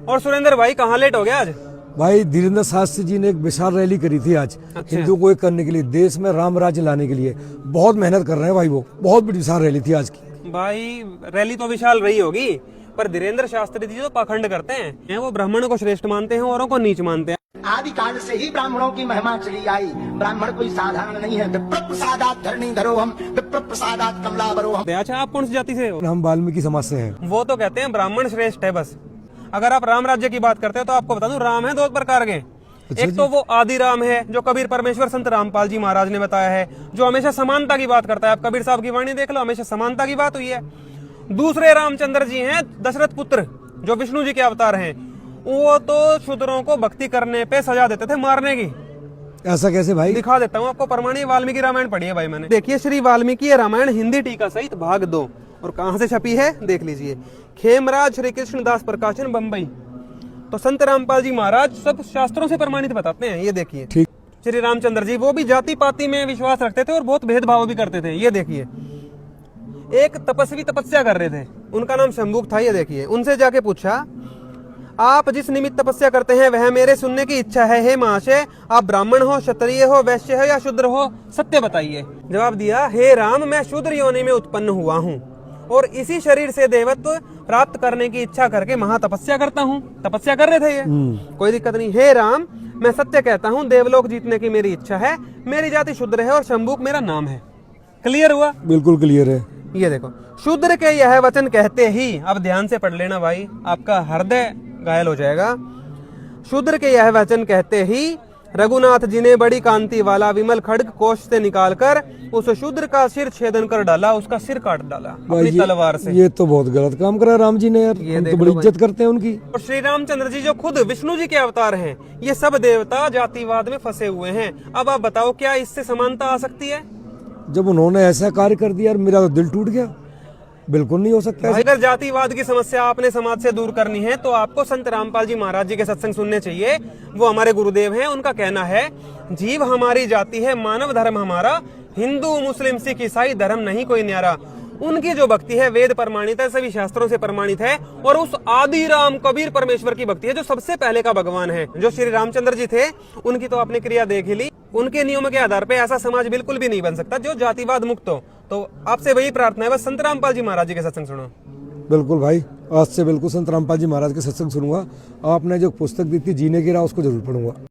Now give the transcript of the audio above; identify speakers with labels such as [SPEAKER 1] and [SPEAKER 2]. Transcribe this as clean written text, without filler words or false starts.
[SPEAKER 1] और सुरेंद्र भाई कहाँ लेट हो गया आज?
[SPEAKER 2] भाई धीरेन्द्र शास्त्री जी ने एक विशाल रैली करी थी आज।
[SPEAKER 1] अच्छा।
[SPEAKER 2] हिंदुओं को एक करने के लिए, देश में राम राज्य लाने के लिए बहुत मेहनत कर रहे हैं भाई। वो बहुत बड़ी विशाल रैली थी आज की।
[SPEAKER 1] भाई रैली तो विशाल रही होगी, पर धीरेन्द्र शास्त्री जी तो पाखंड करते हैं। वो ब्राह्मणों को श्रेष्ठ मानते हैं, औरों को नीच मानते हैं।
[SPEAKER 3] आदिकाल से ही ब्राह्मणों की महिमा चली आई। ब्राह्मण कोई साधारण नहीं है। विप्र प्रसादात धरणी धरो हम, विप्र प्रसादात कमलाबरो हम।
[SPEAKER 1] अच्छा, आप कौन सी जाति से हो?
[SPEAKER 2] हम वाल्मीकि समाज से हैं।
[SPEAKER 1] वो तो कहते हैं ब्राह्मण श्रेष्ठ है बस। अगर आप राम राज्य की बात करते हैं तो आपको बता दूं, राम है दो प्रकार के। एक तो वो आदि राम है जो कबीर परमेश्वर संत रामपाल जी महाराज ने बताया है, जो हमेशा समानता की बात करता है। आप कबीर साहब की वाणी देख लो, हमेशा समानता की बात हुई है। दूसरे रामचंद्र जी हैं दशरथ पुत्र, जो विष्णु जी के अवतार हैं। वो तो शूद्रों को भक्ति करने पे सजा देते थे मारने की।
[SPEAKER 2] ऐसा कैसे भाई?
[SPEAKER 1] दिखा देता हूँ आपको प्रमाण। वाल्मीकि रामायण पढ़ी है भाई मैंने। देखिए, श्री वाल्मीकि रामायण हिंदी टीका सहित भाग 2, और कहाँ से छपी है देख लीजिए। खेमराज श्री कृष्णदास प्रकाशन, बम्बई। तो संत रामपाल जी महाराज सब शास्त्रों से प्रमाणित बताते हैं। ये देखिए,
[SPEAKER 2] ठीक।
[SPEAKER 1] श्री रामचंद्र जी वो भी जाति पाति में विश्वास रखते थे और बहुत भेदभाव भी करते थे। ये देखिए, एक तपस्वी तपस्या कर रहे थे, उनका नाम शंभुक था। ये देखिए, उनसे जाके पूछा, आप जिस निमित्त तपस्या करते हैं वह मेरे सुनने की इच्छा है। हे महाशय, आप ब्राह्मण हो, क्षत्रिय हो, वैश्य हो या शूद्र हो, सत्य बताइए। जवाब दिया, हे राम, मैं शूद्र योनि में उत्पन्न हुआ हूँ और इसी शरीर से देवत्व प्राप्त करने की इच्छा करके महातपस्या करता हूँ। तपस्या कर रहे थे ये, कोई दिक्कत नहीं। हे राम, मैं सत्य कहता हूँ, देवलोक जीतने की मेरी इच्छा है। मेरी जाति शूद्र है और शंभुक मेरा नाम है। क्लियर हुआ?
[SPEAKER 2] बिल्कुल क्लियर है।
[SPEAKER 1] ये देखो, शूद्र के यह वचन कहते ही, अब ध्यान से पढ़ लेना भाई, आपका हृदय घायल हो जाएगा। शूद्र के यह वचन कहते ही रघुनाथ जी ने बड़ी कांति वाला विमल खड्ग कोष से निकालकर उस शूद्र का सिर छेदन कर डाला, उसका सिर काट डाला अपनी तलवार से।
[SPEAKER 2] ये तो बहुत गलत काम करा राम जी ने यार। हम तो बड़ी इज्जत करते हैं उनकी।
[SPEAKER 1] और श्री रामचंद्र जी जो खुद विष्णु जी के अवतार हैं, ये सब देवता जातिवाद में फंसे हुए हैं। अब आप बताओ, क्या इससे समानता आ सकती है?
[SPEAKER 2] जब उन्होंने ऐसा कार्य कर दिया, मेरा तो दिल टूट गया। बिल्कुल नहीं हो सकता।
[SPEAKER 1] अगर जातिवाद की समस्या आपने समाज से दूर करनी है तो आपको संत रामपाल जी महाराज जी के सत्संग सुनने चाहिए। वो हमारे गुरुदेव हैं। उनका कहना है, जीव हमारी जाति है, मानव धर्म हमारा, हिंदू मुस्लिम सिख ईसाई धर्म नहीं कोई न्यारा। उनकी जो भक्ति है वेद प्रमाणित है, सभी शास्त्रों से प्रमाणित है, और उस आदि राम कबीर परमेश्वर की भक्ति है जो सबसे पहले का भगवान है। जो श्री रामचंद्र जी थे, उनकी तो आपने क्रिया देख ही ली। उनके नियमों के आधार पे ऐसा समाज बिल्कुल भी नहीं बन सकता जो जातिवाद मुक्त हो। तो आपसे वही प्रार्थना है, बस संत रामपाल जी महाराज जी के सत्संग सुनो।
[SPEAKER 2] बिल्कुल भाई, आज से बिल्कुल संत रामपाल जी महाराज के सत्संग सुनूंगा। आपने जो पुस्तक दी थी जीने की राह, उसको जरूर पढ़ूंगा।